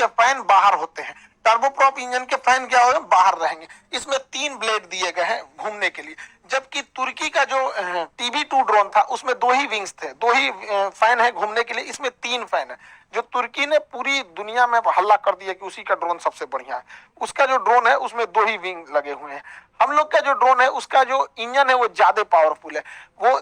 इसके फैन बाहर होते हैं। टर्बोप्रॉप इंजन के फैन क्या होंगे, बाहर रहेंगे। इसमें 3 ब्लेड दिए गए हैं घूमने के लिए। जबकि तुर्की का जो TB2 ड्रोन था उसमें 2 ही विंग्स थे, 2 ही फैन है घूमने के लिए, इसमें 3 फैन है। जो तुर्की ने पूरी दुनिया में हल्ला कर दिया कि उसी का ड्रोन सबसे बढ़िया है। उसका जो ड्रोन है उसमें 2 ही विंग लगे हुए हैं। हम लोग का जो ड्रोन है उसका जो इंजन है वो ज्यादा पावरफुल है। वो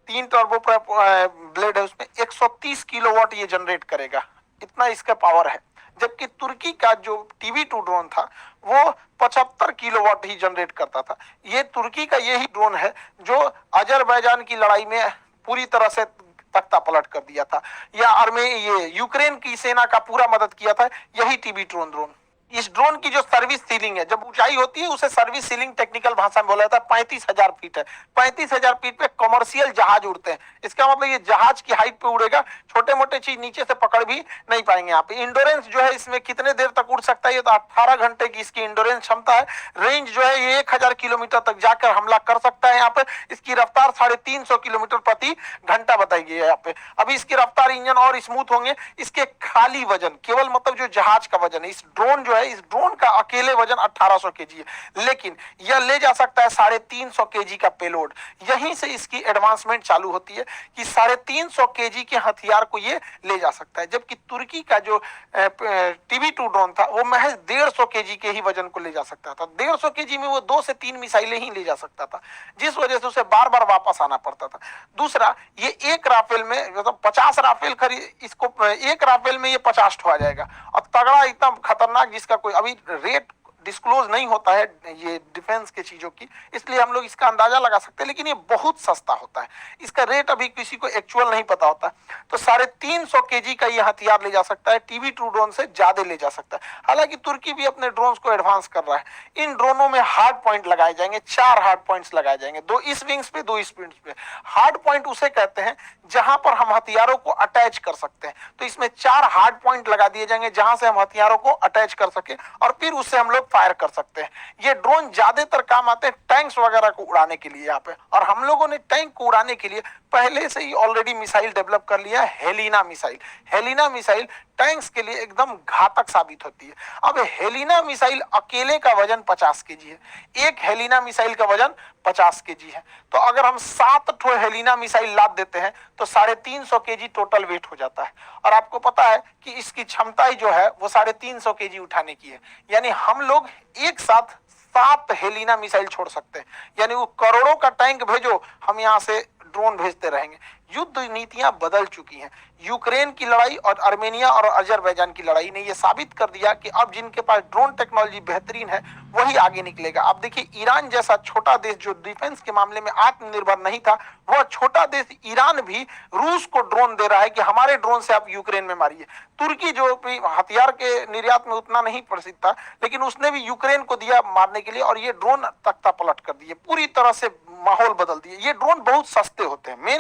3 टर्बो ब्लेड है, उसमें 130 किलोवाट ये जनरेट करेगा, इतना इसका पावर है। जबकि तुर्की का जो TB2 ड्रोन था वो 75 किलोवाट ही जनरेट करता था। ये तुर्की का यही ड्रोन है जो अजरबैजान की लड़ाई में पूरी तरह से तख्ता पलट कर दिया था, या ये यूक्रेन की सेना का पूरा मदद किया था यही TB2 ड्रोन। इस ड्रोन की जो सर्विस सीलिंग है, जब ऊंचाई होती है उसे सर्विस सीलिंग टेक्निकल भाषा में बोला जाता है, 35,000 फीट है। 35,000 फीट पे कमर्शियल जहाज उड़ते हैं। इसका मतलब ये जहाज की हाइट पे उड़ेगा, छोटे मोटे चीज नीचे से पकड़ भी नहीं पाएंगे। यहाँ पे इंडोरेंस जो है इसमें कितने देर तक उड़ सकता है, ये तो 18 घंटे की इसकी इंडोरेंस क्षमता है। रेंज जो है ये 1000 किलोमीटर तक जाकर हमला कर सकता है। यहाँ पे इसकी रफ्तार 350 किलोमीटर प्रति घंटा बताई गई है यहाँ पे। अभी इसकी रफ्तार, इंजन और स्मूथ होंगे। इसके खाली वजन, केवल मतलब जो जहाज का वजन है, इस ड्रोन जो है, इस ड्रोन का अकेले वजन 1800 केजी है, लेकिन यह ले जा सकता है 350 केजी का पेलोड। यहीं से इसकी एडवांसमेंट चालू होती है कि 350 केजी के हथियार को ये ले जा सकता है। जबकि तुर्की का जो TB2 ड्रोन था वो महज 150 केजी के ही वजन को ले जा सकता था। 150 केजी में वो 2 से 3 मिसाइलें ही ले जा सकता था, जिस वजह से उसे बार बार वापस आना पड़ता था। दूसरा, ये एक राफेल में मतलब 50 राफेल खरीद, इसको एक राफेल में ये 50 ठो आ जाएगा। और तगड़ा एकदम खतरनाक, जिसका कोई अभी रेट डिस्क्लोज नहीं होता है ये डिफेंस के चीजों की, इसलिए हम लोग इसका अंदाजा लगा सकते हैं, लेकिन ये बहुत सस्ता होता है। इसका रेट अभी किसी को एक्चुअल नहीं पता होता। तो 350 केजी का ये हथियार ले जा सकता है, TB2 ड्रोन से ज्यादा ले जा सकता है। हालांकि तुर्की भी अपने ड्रोन्स को एडवांस कर रहा है। इन ड्रोनों में हार्ड पॉइंट लगाए जाएंगे, 4 हार्ड पॉइंट्स लगाए जाएंगे, 2 इस विंग्स पे, 2 इस विंग्स पे। हार्ड पॉइंट उसे कहते हैं जहां पर हम हथियारों को अटैच कर सकते हैं। तो इसमें 4 हार्ड पॉइंट लगा दिए जाएंगे जहां से हम हथियारों को अटैच कर सके और फिर उससे हम लोग फायर कर सकते हैं। ये ड्रोन ज्यादातर काम आते हैं टैंक्स वगैरह को उड़ाने के लिए यहाँ पे। और हम लोगों ने टैंक को उड़ाने के लिए पहले से ही ऑलरेडी मिसाइल डेवलप कर लिया है, Helina missile. Helina missile tanks के लिए एकदम घातक साबित होती है। अब हेलिना मिसाइल अकेले का वजन 50 केजी है। एक हेलिना मिसाइल का वजन 50 केजी है। तो अगर हम 7 ठो हेलिना मिसाइल लाद देते हैं तो 350 केजी टोटल वेट हो जाता है। और आपको पता है कि इसकी क्षमता ही जो है वो 350 केजी उठाने की है। यानी हम लोग एक साथ 7 हेलिना मिसाइल छोड़ सकते हैं। यानी वो करोड़ों का टैंक भेजो, हम यहाँ से ड्रोन भेजते रहेंगे। युद्ध नीतियां बदल चुकी हैं। यूक्रेन की लड़ाई और आर्मेनिया और अजरबैजान की लड़ाई ने यह साबित कर दिया कि अब जिनके पास ड्रोन टेक्नोलॉजी बेहतरीन है वही आगे निकलेगा। अब देखिए, ईरान जैसा छोटा देश जो डिफेंस के मामले में आत्मनिर्भर नहीं था, वह छोटा देश ईरान भी रूस को ड्रोन दे रहा है कि हमारे ड्रोन से आप यूक्रेन में मारिए। तुर्की जो हथियार के निर्यात में उतना नहीं प्रसिद्ध था, लेकिन उसने भी यूक्रेन को दिया मारने के लिए, और ये ड्रोन तख्ता पलट कर दिए, पूरी तरह से माहौल बदल दिए। ये ड्रोन बहुत सस्ते होते हैं। मेन